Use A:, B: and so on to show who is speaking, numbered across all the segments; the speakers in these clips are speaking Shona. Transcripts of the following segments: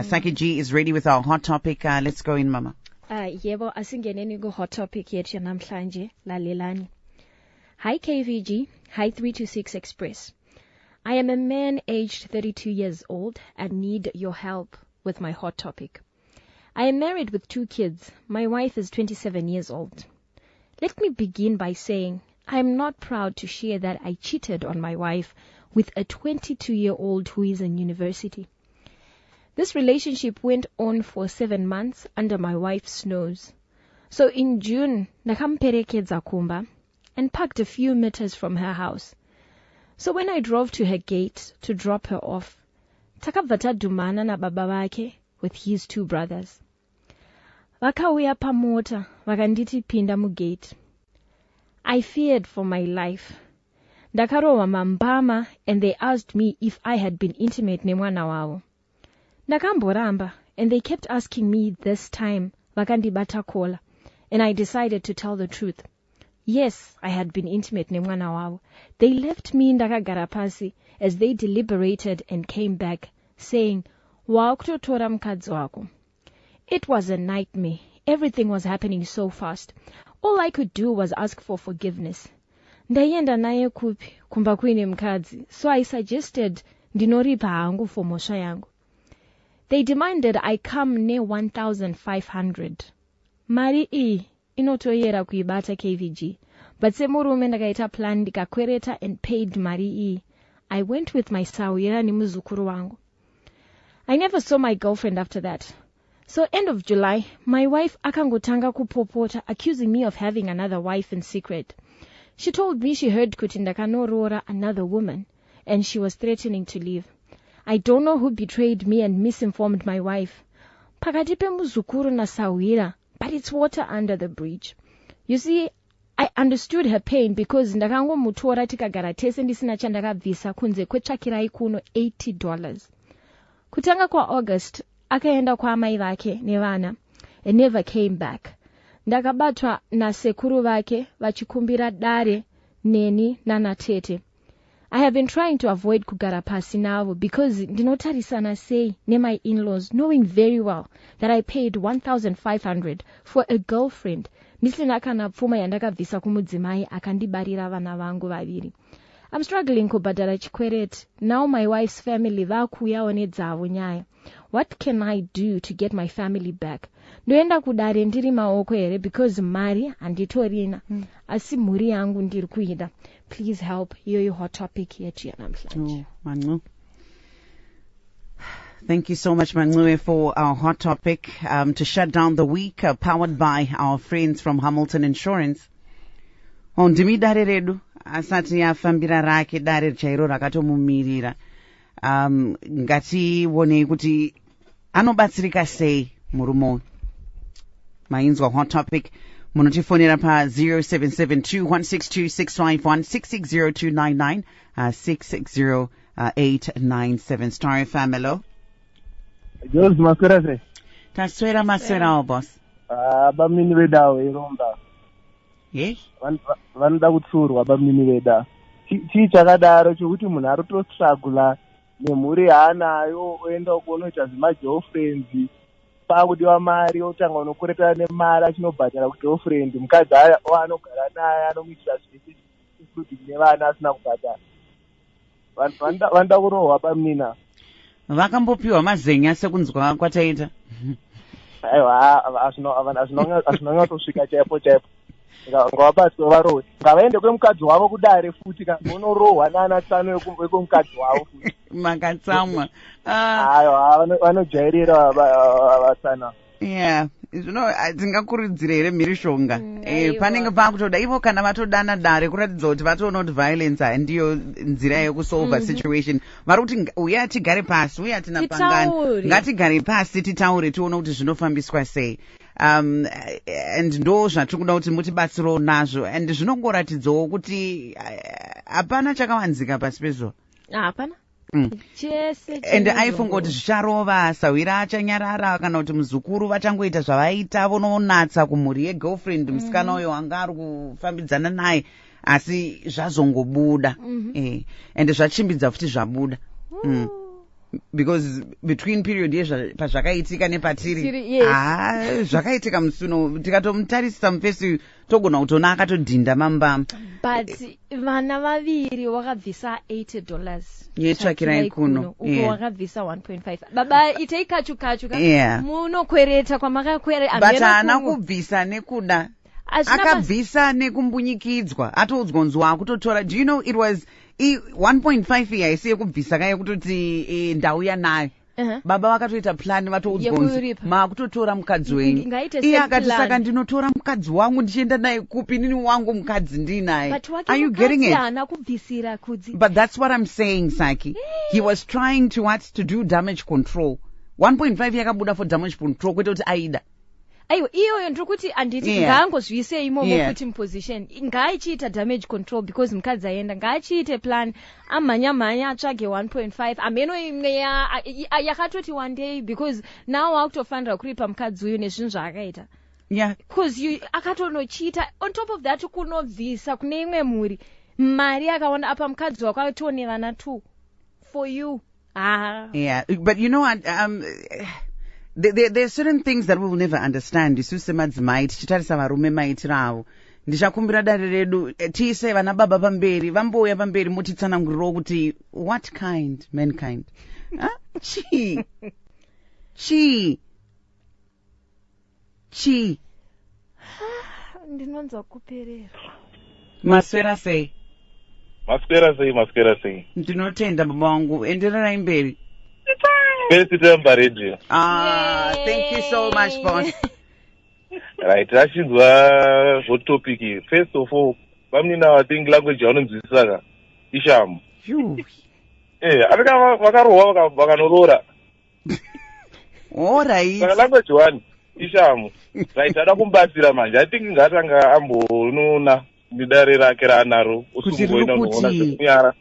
A: Saki G is ready with our hot topic. Let's go in, Mama.
B: Yebo, asingeneni ku hot topic yethu namhlanje lalelani. Hi KVG, hi 326 Express. I am a man aged 32 years old and need your help with my hot topic. I am married with 2 kids. My wife is 27 years old. Let me begin by saying I am not proud to share that I cheated on my wife with a 22-year-old who is in university. This relationship went on for 7 months under my wife's nose. So in June, nakamperekedza kumba and parked a few meters from her house. So when I drove to her gate to drop her off, takabva tadhumana na baba vake with his 2 brothers. Vakauya pamota vakanditi pinda mugate. I feared for my life. Ndakarowa mambama and they asked me if I had been intimate nemwana wavo. Ndakamboramba and they kept asking me this time vakandibata kola, and I decided to tell the truth. Yes, I had been intimate nemwana wavo. They left me ndakagara pasi as they deliberated and came back saying, "Wakutotora mukadzi wako." It was a nightmare. Everything was happening so fast. All I could do was ask for forgiveness. Ndaienda naye kupi kumba kuine mukadzi, so I suggested ndinoripa hangu for mhosva yangu. They demanded I come near 1,500. Mari iyi inotoyera kuibata KVG, but semurume ndakaita plan ndikakwereta and paid mari iyi. I went with my sawira nemuzukuru wangu. I never saw my girlfriend after that. So end of July, my wife akangotanga kupopota, accusing me of having another wife in secret. She told me she heard kuti ndakanorora another woman, and she was threatening to leave. I don't know who betrayed me and misinformed my wife. Pakati pemuzukuru na sawira, but it's water under the bridge. You see, I understood her pain because ndakangomutora tikagara tese ndisina chandakabvisa kunze kwetsvakirai kuno $80. Kutanga kwa August, akaenda kwa amai vake nevana and never came back. Ndakabatwa na sekuru vake vachikumbira dare neni nanatete. I have been trying to avoid kugara pasi navo because ndinotarisana sei nemai in-laws, knowing very well that I paid 1,500 for a girlfriend. Ndisina kana pfuma yandakabvisa kumudzimai akandibarira vana vangu vaviri. I'm struggling kubhadhara chikwereti. Now my wife's family vakuyawo nedzavo nyaya. What can I do to get my family back? Ndoenda kudare ndiri maoko here because mari handitorina. Asi mhuri yangu ndiri kuida. Please help. Your hot topic yetu yanamhlanje.
A: Manglu. Thank you so much, Manglu, for our hot topic to shut down the week, powered by our friends from Hamilton Insurance. Ndimi dare redu asati yafambira rake dare chairo rakatomumirira. Ngatione kuti anobatsirika sei murumo. Mainzwa hot topic munotifonera pa 0772162651 660-897 Star FM. Hello.
C: Jose Maswera.
A: Taswera maswera boss.
C: Bamini vedawo iromba.
A: Yes.
C: Vanoda kutsurwa bamini veda. Chii chakadaro chokuti munhu ari kutostrugula nemhuri yaanayo oenda kunoita zvemagirlfriends pakudiwa mari otanga unokuretana nemari achinobhadhara kugirlfriend mukadzi anogara naye anomuitira zvese including nevana asina kubhadhara. Vanoda kurohwa pamunina.
A: Vakambopiwa mazenya sekunzwa kwataita.
C: Aiwa azvinonyatsosvika chaipo chaipo. Ngavabatswe varohwe. Ngavaende kwemukadzi wavo kudare futi kanonorohwa naanatsano wekwemukadzi wavo futi.
A: Makatsamwa.
C: Aiwa vanojairira vatsana.
A: Yeah. Tingakurudzira here mhirishonga. Panenge pakutoda ivo kana vatodana dare kuratidza kuti vatoona kuti violence handiyo nzira yekusolva situation. Vari kuti uya tigare pasi, uya hatina pangana. Ngatigare pasi titaure tione kuti zvinofambiswa sei. And ndo zvatiri kuda kuti mutibatsirewo nazvo. And zvinongoratidzawo kuti hapana chakawanzika pasi pezvo.
B: Hapana.
A: And aifunga kuti zvicharova sawira achanyarara kana kuti muzukuru vachangoita zvavaita vononatsa kumhuri yegirlfriend musikana uyo anga ari kufambidzana naye asi zvazongobuda and zvachimbidza futi zvabuda. because between period pazvakaitika nepatiri
B: Yes.
A: zvakaitika musuno tikatomutarisa mufesi togona kutona akatodhinda mambama.
B: But vana vaviri wakabvisa $80
A: Yetsvakirai kuno.
B: uko wakabvisa 1.5. Baba itei kachu
A: Yeah.
B: munokwereta kwamakakwere
A: but haana kubvisa nekuda, akabvisa nekumbunyikidzwa, atoudzwa nzwi akutotora. Do you know it was 1.5 iyi haisi yekubvisa kaya kutoti ndauya nayo. Baba vakatoita plani vatoudzwa nzwi maakutotora mukadzi wenyu. Iye akati saka ndinotora mukadzi wangu ndichienda naye kupi, nini wangu mukadzi ndinaye. Are you getting it? But that's what I'm saying, Saki. He was trying to do damage control. 1.5 yakabuda for damage control kwete kuti aida.
B: Aiyo iyoyo ndikuti anditi ngaangozvise imomo kuti muposition ngaichiita damage control because mukadzi aenda ngaachiite plan amhanya atsvage 1.5 ameno imwe yakatoti one day because now wakutofanira kuripa mukadzi uyu nezvinhu zvaakaita. Because akatonochiita on top of that kunobvisa kune imwe mhuri mari akaona apa mukadzi wako atone vana 2 for you.
A: Yeah, but you know what, there are certain things that we will never understand. Isu semadzimai tichitarisa varume maitiro avo. Ndichakumbira dare redu tiise vana baba pamberi, vambouya pamberi mutitsanangurirawo kuti what kind mankind. Chi
B: ndinonzwa kuperera.
A: Maswera sei?
D: Maswera sei.
A: Ndinotenda baba wangu, endererai mberi.
D: Thank
A: you so much, boss.
D: Right, rachinzwa hot topic. First of all, vamnina vatingi language yavanonzwisisa ishamu. Avika vakarohwa vakanorora.
A: Alright.
D: Language one ishamu. Right, ada kumbatsira manje. I think ngatanga ambonona midare rake ranaro usumboina noona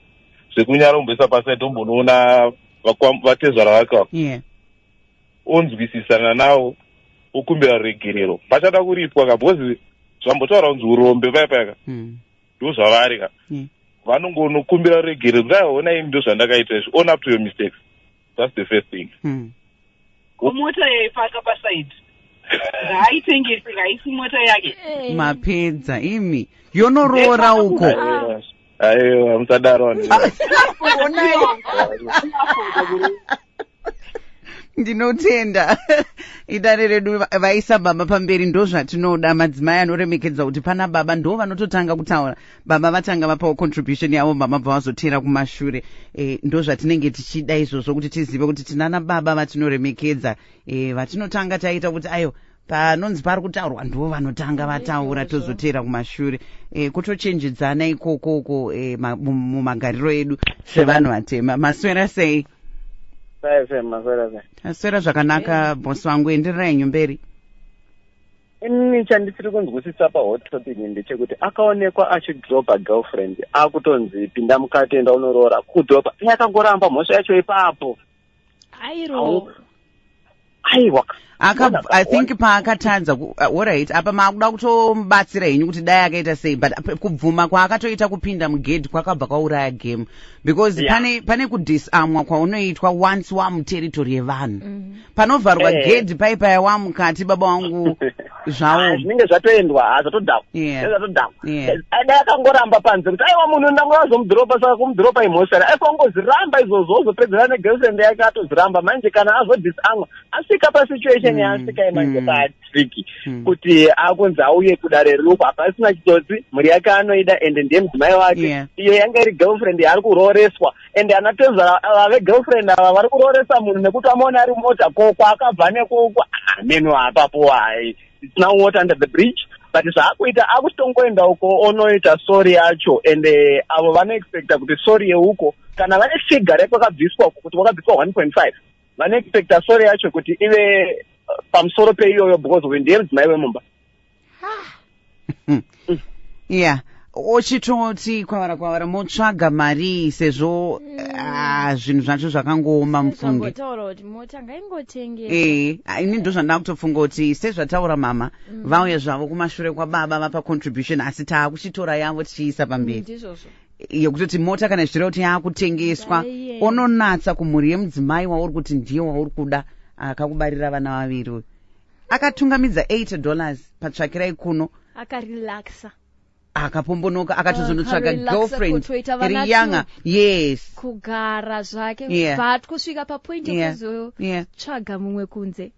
D: zvekunyara umbesa paside umbonoona vatezvara vake onzwisisana nawo ukumbira regerero pachada kuripwa kabhozi zvambotaura kunzi urombe payapayaka ndo zvavari ka vanongonokumbira regerero ndaiona imi ndo zvandakaita izvi own up to your mistakes. That's the first thing.
E: Mota yaipaka paside ngaaitengese ngaisi mota yake
A: mapedza imi yonorora uko.
D: Aiwa musadaro
A: ndinotenda idare redu vaisa baba pamberi ndo zvatinoda. Madzimai anoremekedza kuti pana baba ndo vanototanga kutaura, baba vatanga vapawo contribution yavo, mama bva vazotera kumashure. Ndo zvatinenge tichida izvozvo kuti tizive kuti tinana baba vatinoremekedza, vatinotanga taita kuti ayo panonzi pari kutaurwa ndo vanotanga vataura tozotera kumashure. Kutochenjedzana ikokoko mumagariro edu sevanhu vatema. Maswera sei? Aswera zvakanaka bosi wangu, endererai nyumberi.
C: Inini chandisiri kunzwisisa pahot topic ndechekuti akaonekwa achidropa girlfriend akutonzi pinda mukati enda unorora kudropa yakangoramba mhosva yacho ipapo. Aiwa.
A: I think paakatadza alright apa maakuda kutomubatsira henyu kuti dai akaita sei, but kubvuma kwaakatoita kupinda mugedhi kwakabva kwauraya game because pane kudisamwa kwaunoitwa once wamuteritori yevanhu. Panovharwa gedhi paipaya wamukati baba wangu zvavo
C: zvinenge zvatoendwa hazvatodhakwa dai akangoramba panze kuti aiwa munhu ndangazomudhiropa saka kumudhiropa imhosara aifangoziramba izvozvo ozopedzera negirlfriend yake atoziramba manje kana azodisamwa asvika pasituation yaasvika imanje patriki kuti akunzi auye kudare ruko hapasina chitsotsi mhuri yake anoida ende ndiye mudzimai wake iyo yanga iri girlfriend yaari kuroreswa ende anatezva vave girlfriend ava vari kuroresa munhu nekuti amaona ari mota koko akabva nekoko meno apapo hai it's now water under the bridge. But zvaakuita akutongoenda uko onoita story yacho ende avo vanoexpecta kuti story yeuko kana vane figure rekwakabviswa kuti wakabviswa 1.5 vanoexpecta story yacho kuti ive pamusoro peiyoyo because ndiye mudzimai wemumba.
A: Ochitoti kwavara motsvaga mari sezvo zvinhu zvacho zvakangooma mufungi. Ini ndo zvandava kutofunga kuti sezvataura mama vauya zvavo kumashure kwababa vapa contribution asi taakuchitora yavo tichiisa pamberi. yekutoti mota kana zvichireva kuti yakutengeswa, ononatsa kumhuri yemudzimai wauri kuti ndiye wauri kuda, akakubarira vana vaviri uyu. Akatungamidza $8 patsvakirai kuno,
B: akarelaxa,
A: akapombonoka, akatozonotsvaga girlfriend iri yanga. Yes,
B: kugara zvake, but kusvika papoint yekuzotsvaga mumwe kunze.